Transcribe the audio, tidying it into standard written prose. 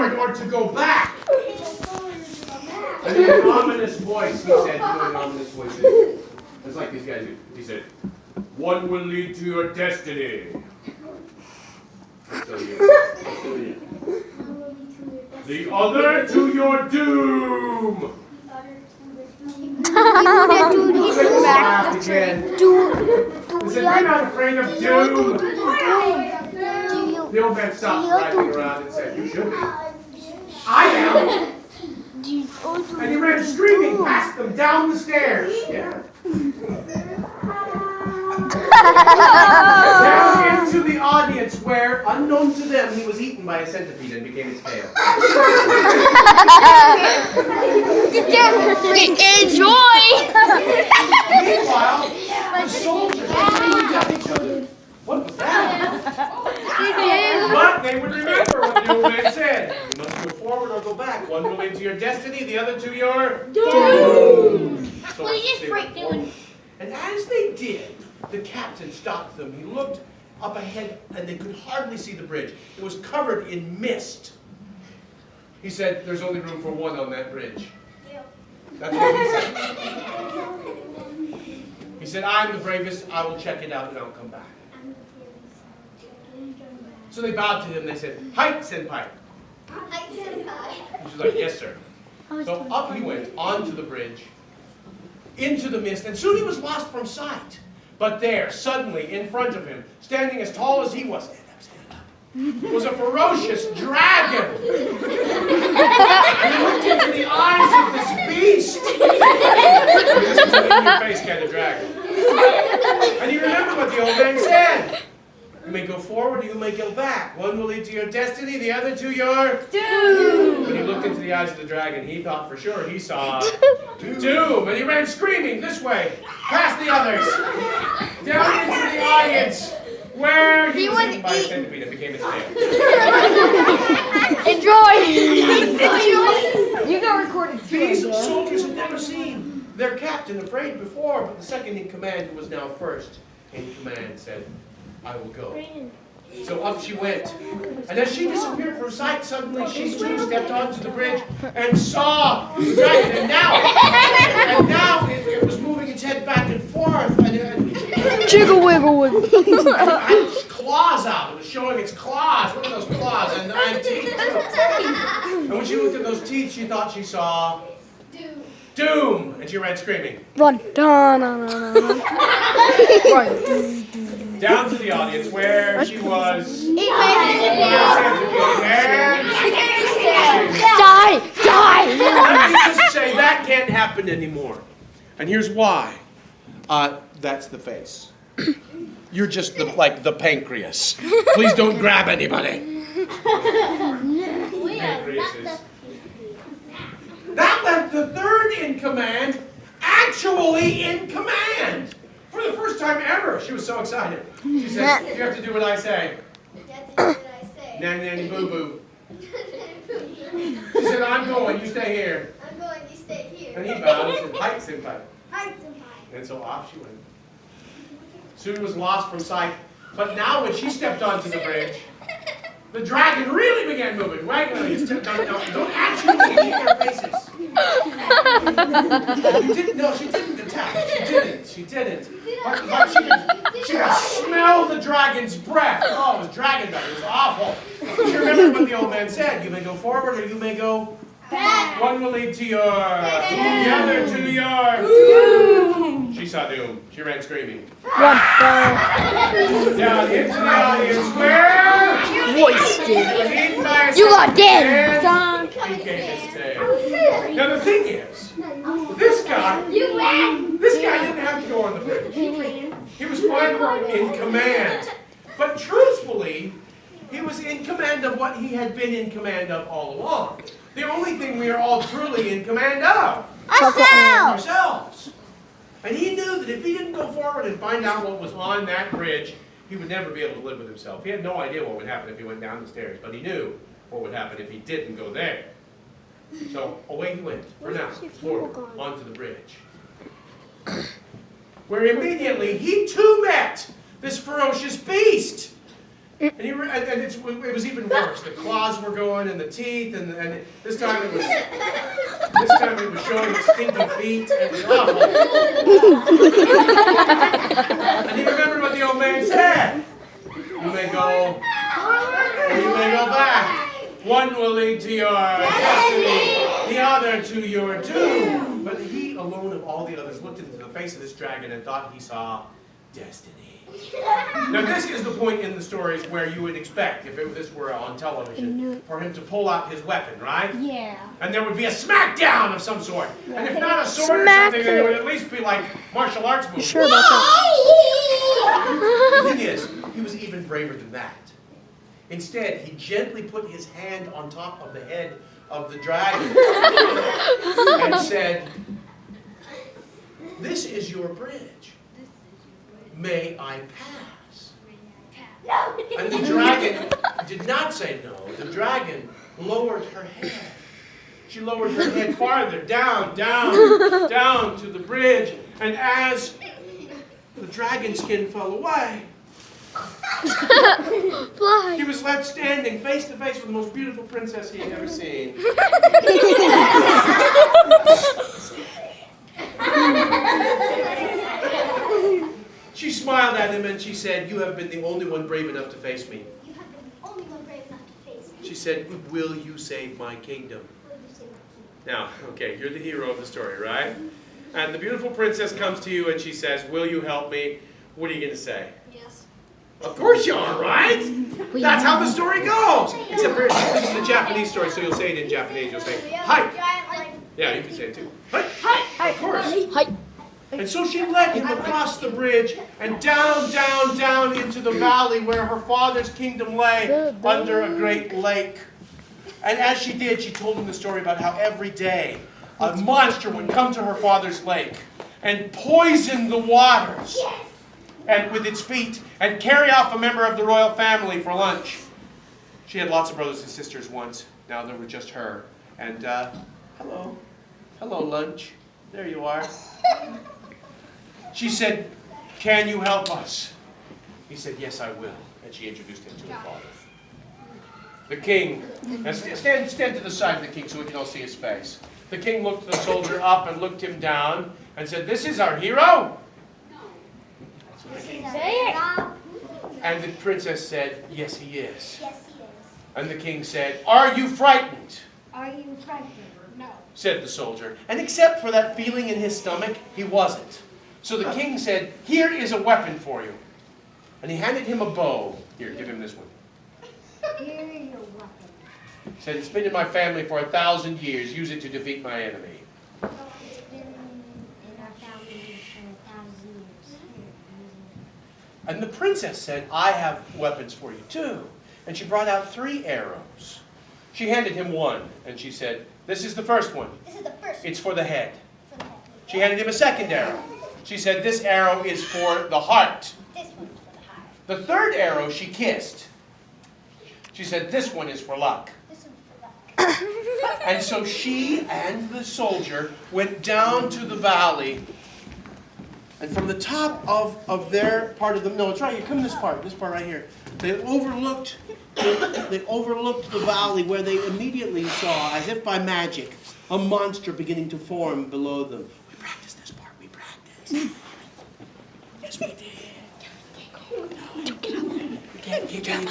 forward or to go back. And in an ominous voice, he said, you know an ominous voice is? It's like these guys do. He said, one will lead to your destiny. The other to your doom. He said, you're not afraid of doom. The old man stopped riding around and said, you should be. I am. And he ran screaming past them down the stairs. Yeah. Down into the audience where, unknown to them, he was eaten by a centipede and became its tail. Enjoy! Meanwhile, the soldiers looked at each other. What was that? But they would remember what the old man said. You must go forward or go back. One will lead to your destiny, the other to your doom. So and as they did, the captain stopped them. He looked up ahead and they could hardly see the bridge. It was covered in mist. He said, there's only room for one on that bridge. That's what he said. He said, I'm the bravest. I will check it out and I'll come back. So they bowed to him. They said, "Hike, senpai." Hike, senpai. He was like, "Yes, sir." So up he went onto the bridge, into the mist, and soon he was lost from sight. But there, suddenly, in front of him, standing as tall as he was, was a ferocious dragon. He looked into the eyes of this beast. This is an in-your-face kind of dragon. And you remember what the old man said. You may go forward or you may go back. One will lead to your destiny, the other to your doom. When he looked into the eyes of the dragon, he thought for sure he saw doom. And he ran screaming this way, past the others, down into the audience, where he was eaten by a centipede and became its tail. Enjoy! You got recorded too. These soldiers had never seen their captain afraid before, but the second in command, who was now first in command, said, I will go. So up she went. And as she disappeared from sight, suddenly she too stepped onto the bridge and saw the dragon. And now it was moving its head back and forth. Jiggle wiggle wiggle. And it had its claws out. It was showing its claws. Look at those claws and 9 teeth. And when she looked at those teeth, she thought she saw doom. And she ran screaming. Run. Run. Down to the audience where she was. Die. Let me just say that can't happen anymore. And here's why. That's the face. You're just like the pancreas. Please don't grab anybody. That left the third in command actually in command. For the first time ever, she was so excited. She said, you have to do what I say. You have to do what I say. Nanny, nanny, boo, boo. She said, I'm going, you stay here. I'm going, you stay here. And he bowed and said, hike, senpai. Hike, senpai. And so off she went. Soon was lost from sight. But now when she stepped onto the bridge, the dragon really began moving. Wagging on his don't actually look at their faces. No, she didn't attack. She didn't. But she could smell the dragon's breath. Oh, it was dragon breath. It was awful. She remembered what the old man said. You may go forward or you may go back. One will lead to your, the other to your doom. She saw doom. She ran screaming. Run. Down into the audience where You got dead. he gave his tail. Now the thing is, this guy didn't have to go on the bridge. He was finally in command. But truthfully, he was in command of what he had been in command of all along. The only thing we are all truly in command of. Ourselves. And he knew that if he didn't go forward and find out what was on that bridge, he would never be able to live with himself. He had no idea what would happen if he went down the stairs, but he knew what would happen if he didn't go there. So away he went, for now, forward, onto the bridge. Where immediately he too met this ferocious beast. And it was even worse. The claws were going, and the teeth, and this time it was showing its stinky feet. And it was awful. And he remembered what the old man said. You may go, or you may go back. One will lead to your destiny, the other to your doom. But he alone of all the others looked into the face of this dragon and thought he saw destiny. Now this is the point in the stories where you would expect, if this were on television, for him to pull out his weapon, right? Yeah. And there would be a smackdown of some sort. And if not a sword or something, then it would at least be like martial arts moves. Sure about that? The thing is, he was even braver than that. Instead, he gently put his hand on top of the head of the dragon and said, "This is your bridge. May I pass?" And the dragon did not say no. The dragon lowered her head. She lowered her head farther, down to the bridge. And as the dragon skin fell away, he was left standing face to face with the most beautiful princess he had ever seen. She smiled at him and she said, "You have been the only one brave enough to face me." You have been the only one brave enough to face me. She said, "Will you save my kingdom?" Will you save my kingdom? Now, okay, you're the hero of the story, right? And the beautiful princess comes to you and she says, "Will you help me?" What are you going to say? Yes. Of course you are, right? That's how the story goes. Except for this is a Japanese story, so you'll say it in Japanese. You'll say, "Hi." Yeah, you can say it too. Hi. Hi. Of course. Hi. And so she led him across the bridge and down into the valley where her father's kingdom lay under a great lake. And as she did, she told him the story about how every day a monster would come to her father's lake and poison the waters and with its feet and carry off a member of the royal family for lunch. She had lots of brothers and sisters once. Now there was just her. And hello lunch. There you are. She said, "Can you help us?" He said, "Yes, I will." And she introduced him to her father. The king, now stand to the side of the king so we can all see his face. The king looked the soldier up and looked him down and said, "This is our hero?" Say it. And the princess said, "Yes, he is." Yes, he is. And the king said, "Are you frightened?" Are you frightened? No. Said the soldier. And except for that feeling in his stomach, he wasn't. So the king said, "Here is a weapon for you." And he handed him a bow. Here, give him this one. Here is your weapon. He said, "It's been in my family for 1,000 years. Use it to defeat my enemy." It's been in our family for 1,000 years. And the princess said, "I have weapons for you too." And she brought out 3 arrows. She handed him one, and she said, "This is the first one. This is the first It's for the head." for the head. She handed him a second arrow. She said, "This arrow is for the heart." This one's for the heart. The third arrow she kissed. She said, "This one is for luck." This one's for luck. And so she and the soldier went down to the valley. And from the top of their part of the, no, it's right here, come this part right here. They overlooked the valley where they immediately saw, as if by magic, a monster beginning to form below them. We practiced this part, we practiced. Yes, we did. No, we can't get out.